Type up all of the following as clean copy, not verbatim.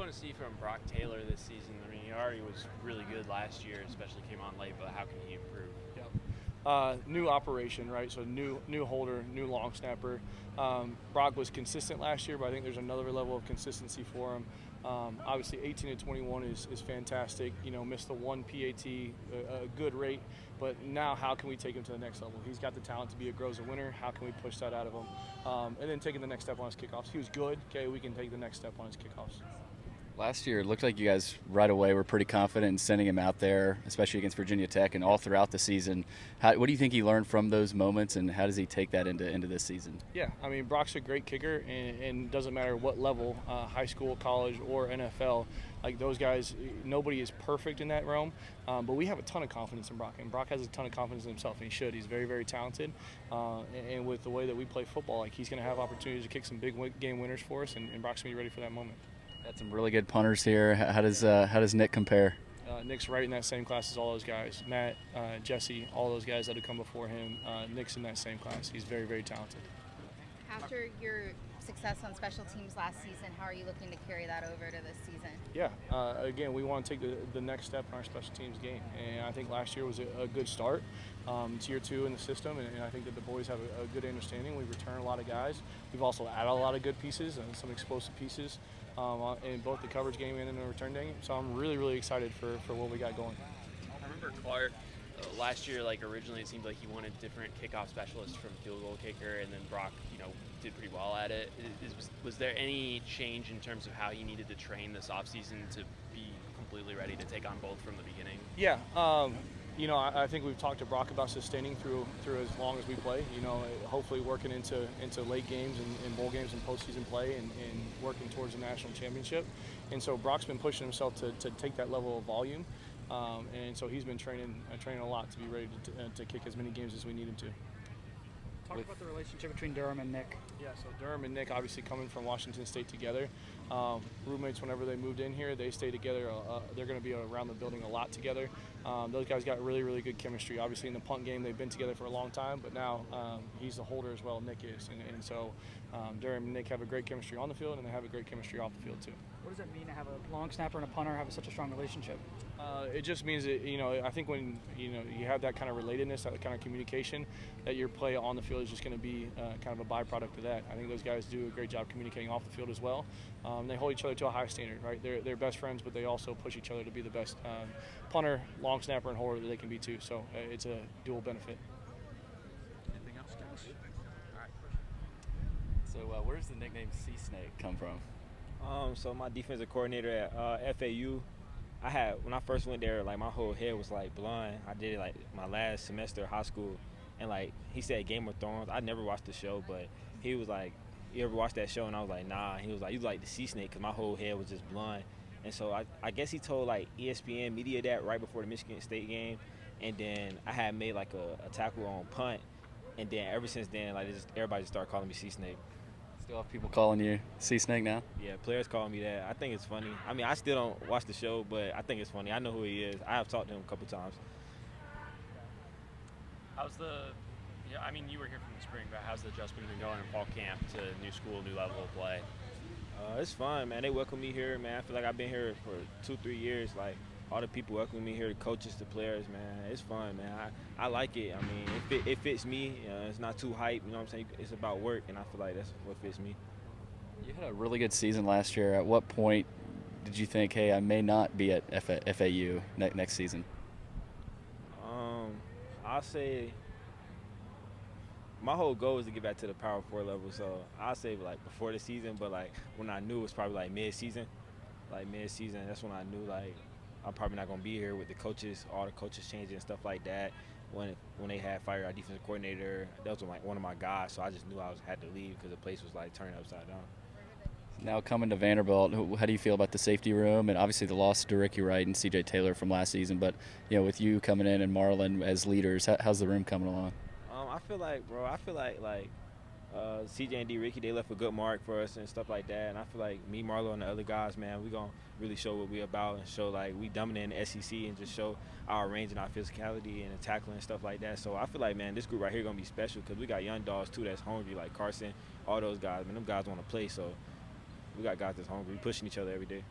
want to see from Brock Taylor this season? I mean, he already was really good last year, especially came on late, but how can he improve? Yep. New operation, right? So new holder, new long snapper. Brock was consistent last year, but I think there's another level of consistency for him. Obviously, 18 to 21 is fantastic. Missed the one PAT, a good rate, but now how can we take him to the next level? He's got the talent to be a Groza winner. How can we push that out of him? And then taking the next step on his kickoffs. He was good. Okay, we can take the next step on his kickoffs. Last year, it looked like you guys right away were pretty confident in sending him out there, especially against Virginia Tech and all throughout the season. What do you think he learned from those moments, and how does he take that into this season? Yeah, I mean, Brock's a great kicker, and doesn't matter what level, high school, college, or NFL, like those guys, nobody is perfect in that realm, but we have a ton of confidence in Brock, and Brock has a ton of confidence in himself, and he should. He's very, very talented, and with the way that we play football, like he's going to have opportunities to kick some big game winners for us, and Brock's going to be ready for that moment. Got some really good punters here. How does Nick compare? Nick's right in that same class as all those guys. Matt, Jesse, all those guys that have come before him. Nick's in that same class. He's very, very talented. After your success on special teams last season, how are you looking to carry that over to this season? Yeah, again, we want to take the next step in our special teams game. And I think last year was a good start. It's year 2 in the system, and I think that the boys have a good understanding. We return a lot of guys. We've also added a lot of good pieces and some explosive pieces in both the coverage game and in the return game. So I'm really, really excited for what we got going. I remember Clark last year, like originally it seemed like he wanted different kickoff specialists from field goal kicker, and then Brock, did pretty well at it. Was there any change in terms of how he needed to train this offseason to be completely ready to take on both from the beginning? Yeah, I think we've talked to Brock about sustaining through as long as we play. Hopefully working into late games and bowl games and postseason play and working towards the national championship. And so Brock's been pushing himself to take that level of volume. And so he's been training a lot to be ready to kick as many games as we need him to. Talk about the relationship between Durham and Nick. Yeah, so Durham and Nick obviously coming from Washington State together. Roommates whenever they moved in here, they stay together. They're going to be around the building a lot together. Those guys got really, really good chemistry. Obviously in the punt game, they've been together for a long time, but now he's the holder as well, Nick is. And so Durham and Nick have a great chemistry on the field, and they have a great chemistry off the field too. What does it mean to have a long snapper and a punter have such a strong relationship? It just means that, I think when, you have that kind of relatedness, that kind of communication, that your play on the field is just going to be kind of a byproduct of that. I think those guys do a great job communicating off the field as well. They hold each other to a high standard, right? They're best friends, but they also push each other to be the best punter, long snapper, and holder that they can be too. So it's a dual benefit. Anything else, guys? All right. So where does the nickname Sea Snake come from? So my defensive coordinator at FAU, when I first went there, like my whole head was like blind. I did it like my last semester of high school, and like he said Game of Thrones. I never watched the show, but he was like, "You ever watched that show?" And I was like, "Nah." He was like, "You like the sea snake?" Because my whole head was just blind. And so I guess he told like ESPN media that right before the Michigan State game, and then I had made like a tackle on punt, and then ever since then, like everybody just started calling me Sea Snake. Still have people calling you Sea Snake now? Yeah, players call me that. I think it's funny. I mean, I still don't watch the show, but I think it's funny. I know who he is. I have talked to him a couple times. You were here from the spring, but how's the adjustment been going in fall camp to new school, new level of play? It's fun, man. They welcome me here, man. I feel like I've been here for 2-3 years. Like, all the people welcoming me here, the coaches, the players, man. It's fun, man. I like it. I mean, it fits me. It's not too hype, you know what I'm saying? It's about work, and I feel like that's what fits me. You had a really good season last year. At what point did you think, hey, I may not be at FAU next season? I'll say my whole goal is to get back to the Power 4 level. So I'll say like before the season, but like when I knew it was probably like mid-season. Like mid-season, that's when I knew like I'm probably not gonna be here with the coaches, all the coaches changing and stuff like that. When they had fired our defensive coordinator, that was like one of my guys. So I just knew I had to leave because the place was like turning upside down. Now coming to Vanderbilt, how do you feel about the safety room? And obviously the loss to Ricky Wright and CJ Taylor from last season, but with you coming in and Marlon as leaders, how's the room coming along? I feel like CJ and D Ricky, they left a good mark for us and stuff like that. And I feel like me, Marlo, and the other guys, man, we gonna really show what we about and show like we dominate in the SEC and just show our range and our physicality and the tackling and stuff like that. So I feel like, man, this group right here gonna be special because we got young dogs too that's hungry, like Carson, all those guys. Man, them guys want to play. So we got guys that's hungry, pushing each other every day.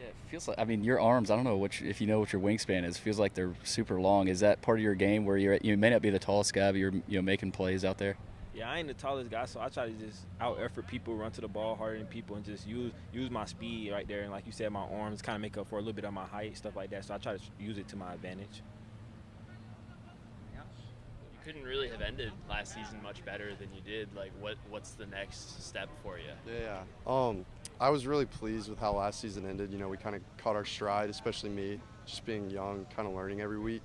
Yeah, it feels like, I mean, your arms, I don't know if you know what your wingspan is, feels like they're super long. Is that part of your game where you may not be the tallest guy, but you're making plays out there? Yeah, I ain't the tallest guy, so I try to just out effort people, run to the ball harder than people, and just use my speed right there. And like you said, my arms kind of make up for a little bit of my height, stuff like that. So I try to use it to my advantage. You couldn't really have ended last season much better than you did. Like, what's the next step for you? Yeah. I was really pleased with how last season ended. You know, we kind of caught our stride, especially me, just being young, kind of learning every week.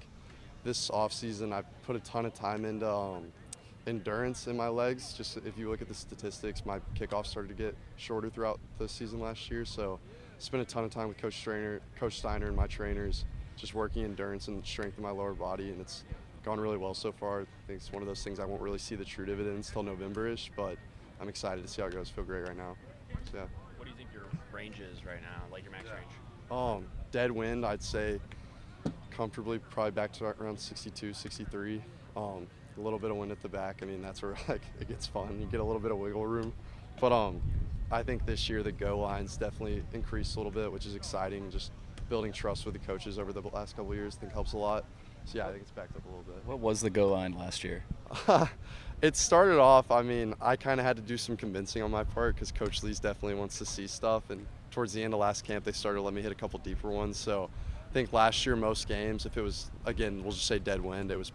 This offseason, I put a ton of time into endurance in my legs. Just if you look at the statistics, my kickoff started to get shorter throughout the season last year. So spent a ton of time with Coach Steiner and my trainers, just working endurance and strength in my lower body, and it's gone really well so far. I think it's one of those things I won't really see the true dividends till November-ish, but I'm excited to see how it goes. Feel great right now. So, yeah. What do you think your range is right now, like your max range? Dead wind, I'd say comfortably probably back to around 62, 63. A little bit of wind at the back. I mean, that's where like it gets fun. You get a little bit of wiggle room. But I think this year the go lines definitely increased a little bit, which is exciting. Just building trust with the coaches over the last couple of years, I think helps a lot. So yeah, I think it's backed up a little bit. What was the goal line last year? It started off, I mean, I kind of had to do some convincing on my part because Coach Lees definitely wants to see stuff. And towards the end of last camp, they started to let me hit a couple deeper ones. So I think last year, most games, if it was, again, we'll just say dead wind, it was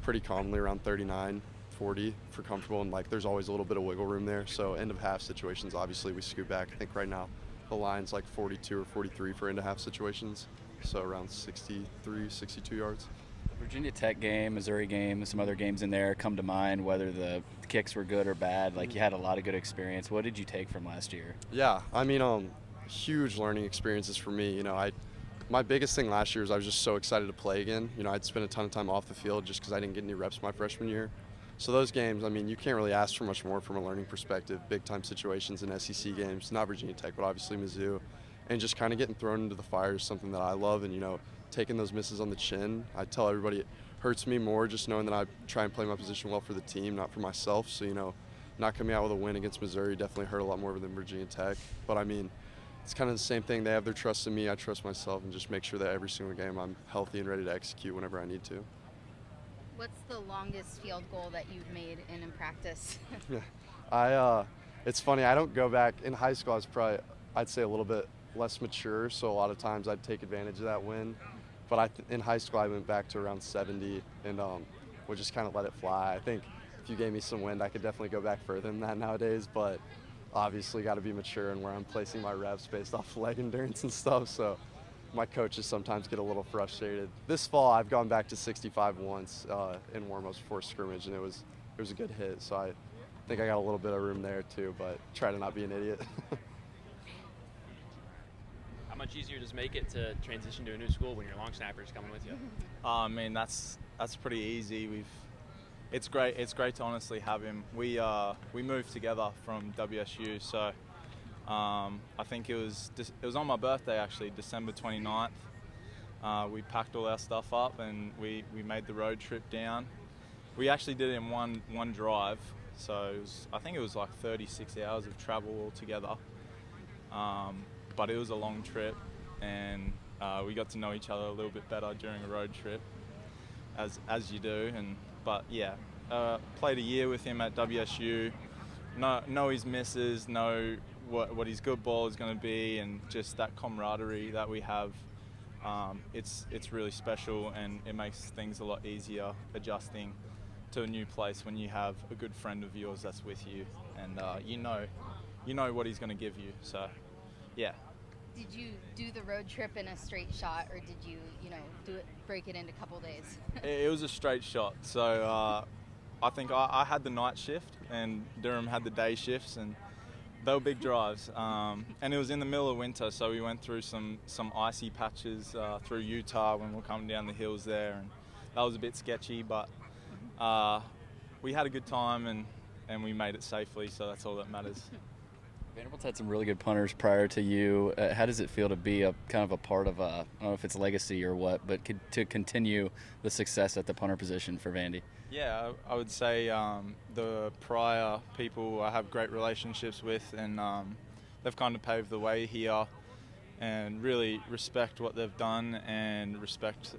pretty commonly around 39, 40 for comfortable. And like there's always a little bit of wiggle room there. So end of half situations, obviously, we scoot back. I think right now the line's like 42 or 43 for end of half situations. So around 63, 62 yards. Virginia Tech game, Missouri game, some other games in there come to mind, whether the kicks were good or bad. Like, you had a lot of good experience. What did you take from last year? Yeah, I mean, huge learning experiences for me. You know, my biggest thing last year was I was just so excited to play again. You know, I'd spent a ton of time off the field just because I didn't get any reps my freshman year. So those games, I mean, you can't really ask for much more from a learning perspective. Big-time situations in SEC games, not Virginia Tech, but obviously Mizzou. And just kind of getting thrown into the fire is something that I love. And, you know, taking those misses on the chin, I tell everybody it hurts me more just knowing that I try and play my position well for the team, not for myself. So, you know, not coming out with a win against Missouri definitely hurt a lot more than Virginia Tech. But, I mean, it's kind of the same thing. They have their trust in me. I trust myself, and just make sure that every single game I'm healthy and ready to execute whenever I need to. What's the longest field goal that you've made in practice? It's funny. I don't go back. In high school, I was probably, I'd say, a little bit less mature, so a lot of times I'd take advantage of that win. But in high school, I went back to around 70 and would just kind of let it fly. I think if you gave me some wind, I could definitely go back further than that nowadays, but obviously got to be mature in where I'm placing my reps based off leg endurance and stuff, so my coaches sometimes get a little frustrated. This fall, I've gone back to 65 once in warm-ups before scrimmage, and it was a good hit, so I think I got a little bit of room there too, but try to not be an idiot. How much easier does it make it to transition to a new school when your long snapper is coming with you? I mean, that's pretty easy. It's great to honestly have him. We moved together from WSU, so I think it was on my birthday actually, December 29th. We packed all our stuff up and we made the road trip down. We actually did it in one drive, so I think it was like 36 hours of travel altogether. But it was a long trip, and we got to know each other a little bit better during a road trip, as you do. But yeah, played a year with him at WSU. Know his misses, know what his good ball is going to be, and just that camaraderie that we have. It's really special, and it makes things a lot easier adjusting to a new place when you have a good friend of yours that's with you, and you know what he's going to give you. So, yeah. Did you do the road trip in a straight shot, or did you break it into a couple days? It was a straight shot. So I think I had the night shift, and Durham had the day shifts, and they were big drives. And it was in the middle of winter, so we went through some icy patches through Utah when we were coming down the hills there, and that was a bit sketchy, but we had a good time, and we made it safely, so that's all that matters. Vanderbilt's had some really good punters prior to you. How does it feel to be a kind of a part of I don't know if it's legacy or what, but to continue the success at the punter position for Vandy? Yeah, I would say the prior people I have great relationships with, and they've kind of paved the way here. and really respect what they've done and respect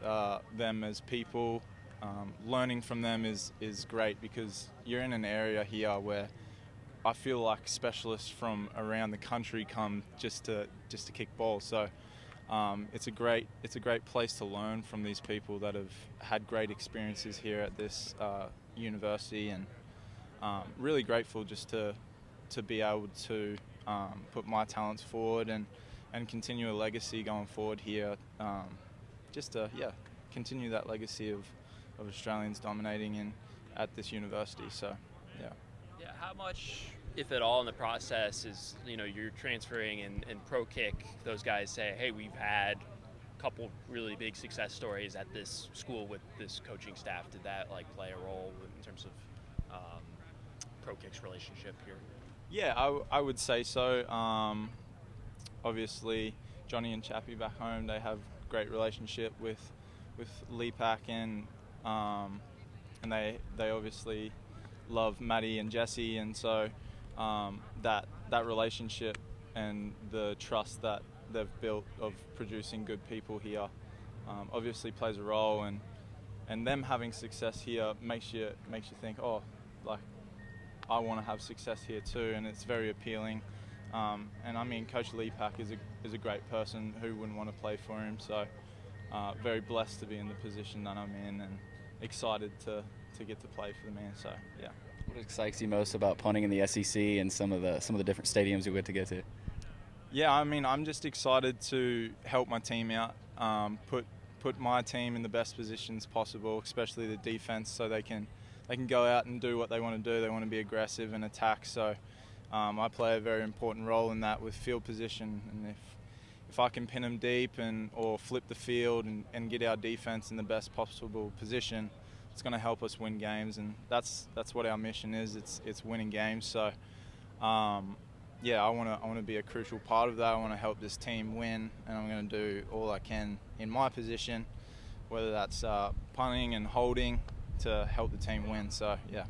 them as people. Learning from them is great, because you're in an area here where I feel like specialists from around the country come just to kick balls. So it's a great place to learn from these people that have had great experiences here at this university, and really grateful just to be able to put my talents forward and continue a legacy going forward here. Just to continue that legacy of Australians dominating at this university. So yeah. Yeah, how much, if at all, in the process is, you're transferring and pro kick, those guys say, hey, we've had a couple really big success stories at this school with this coaching staff. Did that play a role in terms of pro kick's relationship here? Yeah, I would say so. Obviously, Johnny and Chappie back home, they have great relationship with LePak, and they obviously love Maddie and Jesse, and so that relationship and the trust that they've built of producing good people here obviously plays a role, and them having success here makes you think, oh, I want to have success here too, and it's very appealing. And I mean, Coach LePak is a great person. Who wouldn't want to play for him? So very blessed to be in the position that I'm in, and excited to get to play for the man. So yeah. What excites you most about punting in the SEC and some of the different stadiums you get to go to? Yeah, I mean, I'm just excited to help my team out, put my team in the best positions possible, especially the defense, so they can go out and do what they want to do. They want to be aggressive and attack. So I play a very important role in that with field position, and if I can pin them deep or flip the field and get our defense in the best possible position, it's going to help us win games, and that's what our mission is. It's winning games. So yeah, I want to be a crucial part of that. I want to help this team win, and I'm going to do all I can in my position, whether that's punting and holding, to help the team win. So yeah.